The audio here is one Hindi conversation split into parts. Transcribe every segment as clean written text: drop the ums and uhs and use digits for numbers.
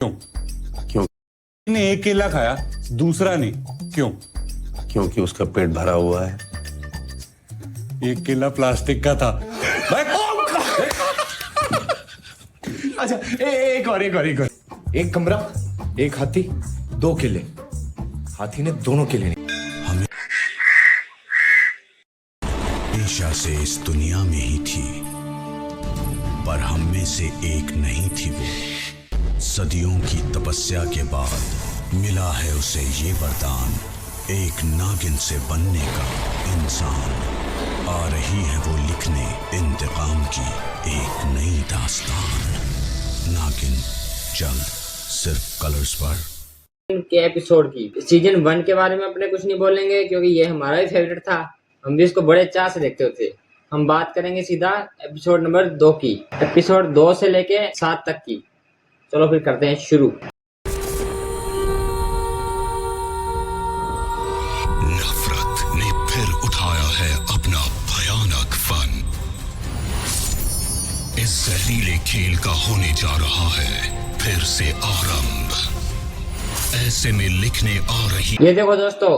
क्यों? क्यों? ने एक केला खाया, दूसरा नहीं, क्यों? क्योंकि उसका पेट भरा हुआ है। एक केला प्लास्टिक का था। अच्छा एक और एक कमरा, एक हाथी, 2 केले। हाथी ने दोनों केले नहीं। हमेशा से इस दुनिया में ही थी, पर हम में से एक नहीं थी वो। सदियों की तपस्या के बाद मिला है उसे ये वरदान, एक नागिन से बनने का इंसान। आ रही है वो लिखने इंतकाम की एक नई दास्तान। नागिन जल्द, सिर्फ कलर्स पर। के एपिसोड की सीजन 1 के बारे में अपने कुछ नहीं बोलेंगे क्योंकि ये हमारा ही फेवरेट था। हम भी इसको बड़े चाह से देखते थे। हम बात करेंगे सीधा एपिसोड नंबर 2 की, एपिसोड 2 से लेके 7 तक की। चलो फिर करते हैं शुरू। नफरत ने फिर उठाया है अपना भयानक फन। इस जहरीले खेल का होने जा रहा है फिर से आरंभ। ऐसे में लिखने आ रही। ये देखो दोस्तों,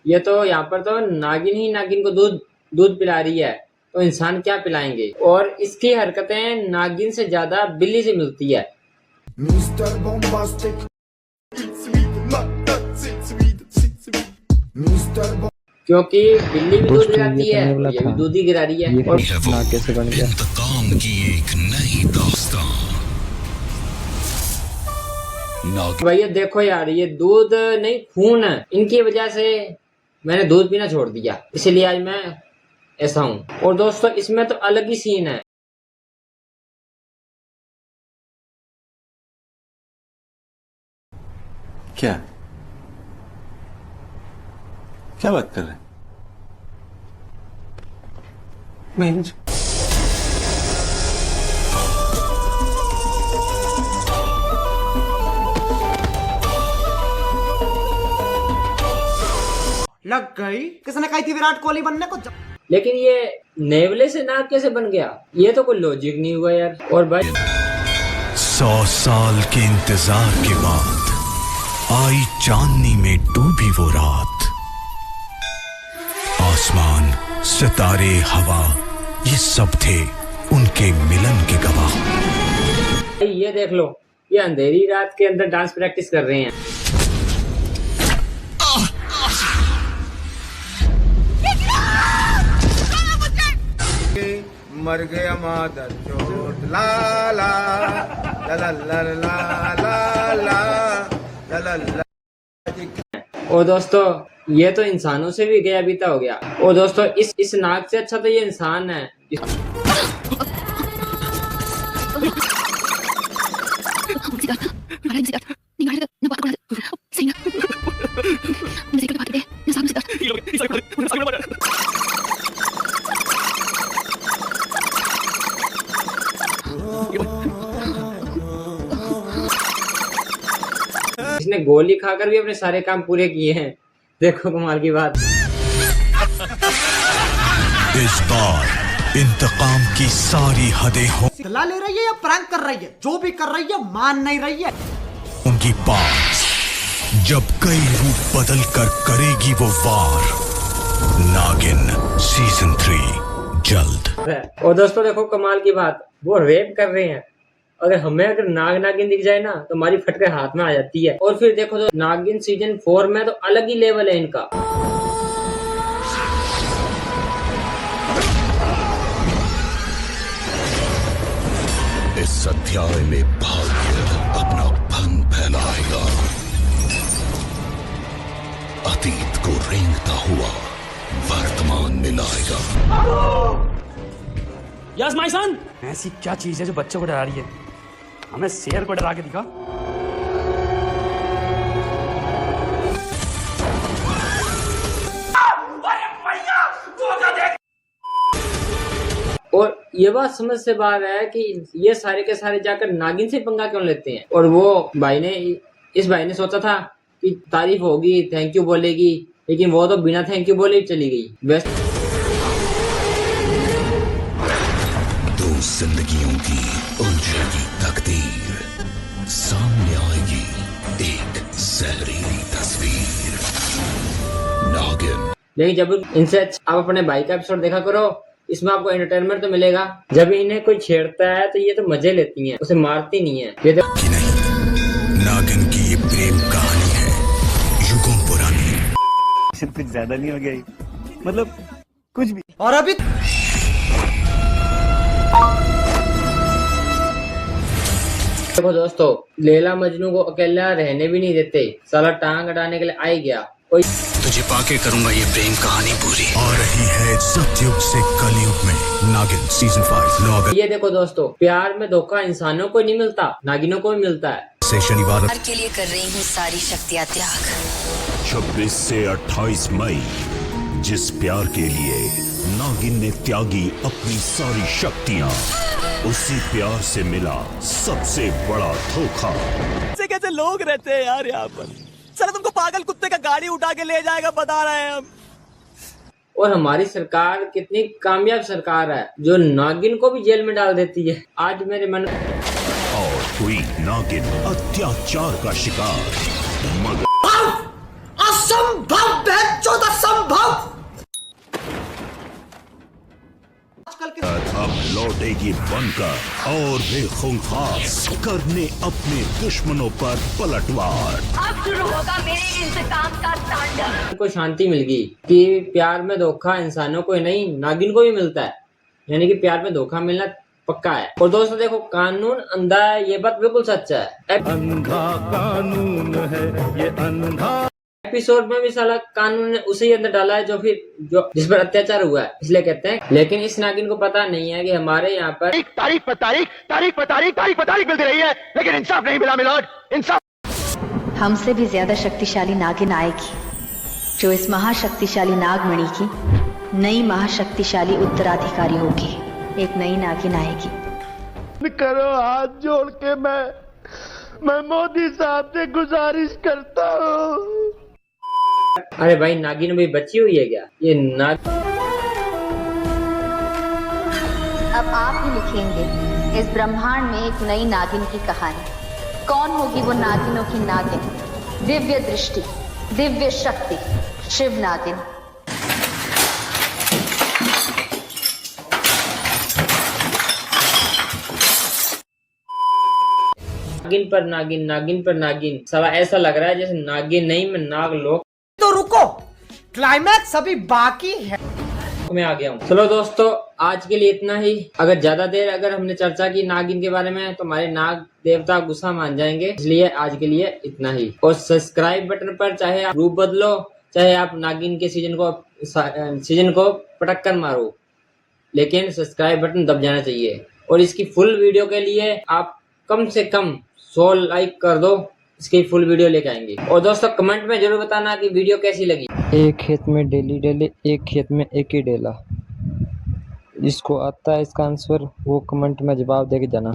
ये तो यहाँ पर तो नागिन ही नागिन को दूध पिला रही है, तो इंसान क्या पिलाएंगे। और इसकी हरकतें नागिन से ज्यादा बिल्ली से मिलती है। Mr. Bombastic. Mr. क्योंकि बिल्ली भी दूध गिराती है, ये भी दूध ही गिरा रही है। और कैसे बन गया इंतकाम की एक नई दास्तान। भैया देखो यार, ये दूध नहीं खून है। इनकी वजह से मैंने दूध पीना छोड़ दिया, इसलिए आज मैं ऐसा हूँ। और दोस्तों इसमें तो अलग ही सीन है। क्या क्या बात कर रहे हैं? लग गई। किसने कही थी विराट कोहली बनने को? लेकिन ये नेवले से नाग कैसे बन गया, ये तो कोई लॉजिक नहीं हुआ यार। और भाई 100 साल के इंतजार के बाद आई चांदनी में डूबी वो रात। आसमान, सितारे, हवा, ये सब थे उनके मिलन के गवाह। ये देख लो, ये अंधेरी रात के अंदर डांस प्रैक्टिस कर रहे हैं। मर गया मादर चोट ला ला ला ला ला ला ला ला ला ला। और दोस्तों ये तो इंसानों से भी गया बीता हो गया। और दोस्तों इस नाग से अच्छा तो ये इंसान है। इसने गोली खाकर भी अपने सारे काम पूरे किए हैं। देखो कमाल की बात। इस बार इंतकाम की सारी हदें सिला ले रही है या प्रैंक कर रही है? जो भी कर रही है मान नहीं रही है। होंगी पास जब कई रूप बदल कर करेगी वो वार। नागिन सीजन 3 जल्द। और दोस्तों देखो कमाल की बात, वो रेप कर रहे हैं। अगर नागिन दिख जाए ना तो हमारी फटके हाथ में आ जाती है। और फिर देखो तो नागिन सीजन 4 में तो अलग ही लेवल है इनका। इस अध्याय में भाग्य अपना फन फैलाएगा। अतीत को रेंगता हुआ वर्तमान में लाएगा। Yes my son. ऐसी क्या चीज है जो बच्चों को डरा रही है? हमें शेर को डरा के दिखा। और ये बात समझ से बाहर है कि ये सारे के सारे जाकर नागिन से पंगा क्यों लेते हैं। और वो इस भाई ने सोचा था कि तारीफ होगी, थैंक यू बोलेगी, लेकिन वो तो बिना थैंक यू बोले चली गई। बेस्ट दो जिंदगियों की उलझेगी तकदीर, सामने आएगी लेकिन जब इनसे आप अपने भाई का एपिसोड देखा करो, इसमें आपको एंटरटेनमेंट तो मिलेगा। जब इन्हें कोई छेड़ता है तो ये तो मजे लेती हैं, उसे मारती नहीं है। ये तो कि नहीं, नागिन की ये प्रेम कहानी है युगों पुरानी। कुछ ज्यादा नहीं हो गया, मतलब कुछ भी। और अभी देखो दोस्तों, लैला मजनू को अकेला रहने भी नहीं देते, साला टांग अड़ाने के लिए आ ही गया। कोई तुझे पाके करूंगा ये प्रेम कहानी पूरी। आ रही है सतयुग से कलयुग में नागिन सीजन 5 9 अगस्त ये देखो दोस्तों, प्यार में धोखा इंसानों को नहीं मिलता, नागिनों को भी मिलता है। से शनिवार के लिए कर रही हूँ सारी शक्तियाँ त्याग। 26 से 28 मई, जिस प्यार के लिए नागिन ने त्यागी अपनी सारी शक्तियाँ, उसी प्यार से मिला सबसे बड़ा धोखा। कैसे लोग रहते हैं यार यहाँ पर, सर तुमको पागल कुत्ते का गाड़ी उठा के ले जाएगा, बता रहे हैं हम। और हमारी सरकार कितनी कामयाब सरकार है, जो नागिन को भी जेल में डाल देती है। आज मेरे मन और हुई नागिन अत्याचार का शिकार, मगर असंभव बेचौद असंभव। आजकल के अब लौटेगी बनकर और भी खूंखार करने अपने दुश्मनों पर पलटवार। अब शुरू होगा मेरे इंतकाम का तांडव। को शांति मिल गई कि प्यार में धोखा इंसानों को ही नहीं, नागिन को भी मिलता है। यानी कि प्यार में धोखा मिलना पक्का है। और दोस्तों देखो, कानून अंधा है, ये बात बिल्कुल सच है। अंधा कानून है ये, अंधा। एपिसोड में भी साला कानून ने उसे ही अंदर डाला है जो जिस पर अत्याचार हुआ है, इसलिए कहते हैं। लेकिन इस नागिन को पता नहीं है कि हमारे यहाँ पर तारीख पर तारीख मिलती रही है, लेकिन इंसाफ नहीं मिला मिलोड, इंसाफ। हमसे भी ज्यादा शक्तिशाली नागिन आएगी, जो इस महाशक्तिशाली नागमणि की नई महाशक्तिशाली उत्तराधिकारी होगी। एक नई नागिन आएगी। करो हाथ जोड़ के मैं मोदी साहब से गुजारिश करता हूँ। अरे भाई, नागिन भी बची हुई है क्या? ये नाग अब आप ही लिखेंगे इस ब्रह्मांड में एक नई नागिन की कहानी। कौन होगी वो नागिनों की नागिन? दिव्य दृष्टि, दिव्य शक्ति, शिव नागिन। नागिन पर नागिन, नागिन पर नागिन, साला ऐसा लग रहा है जैसे नागिन नहीं, मैं नाग लोक तो रुको, क्लाइमैक्स अभी बाकी है। में आ गया हूँ। चलो दोस्तों, आज के लिए इतना ही। अगर ज्यादा देर हमने चर्चा की नागिन के बारे में तो हमारे नाग देवता गुस्सा मान जाएंगे, इसलिए आज के लिए इतना ही। और सब्सक्राइब बटन पर चाहे आप रूप बदलो, चाहे आप नागिन के सीजन को पटक कर मारो, लेकिन सब्सक्राइब बटन दब जाना चाहिए। और इसकी फुल वीडियो के लिए आप कम से कम 100 लाइक कर दो, इसकी फुल वीडियो लेके आएंगे। और दोस्तों कमेंट में जरूर बताना कि वीडियो कैसी लगी। एक खेत में डेली डेली, एक खेत में एक ही डेला। जिसको आता है इसका आंसर वो कमेंट में जवाब दे के जाना।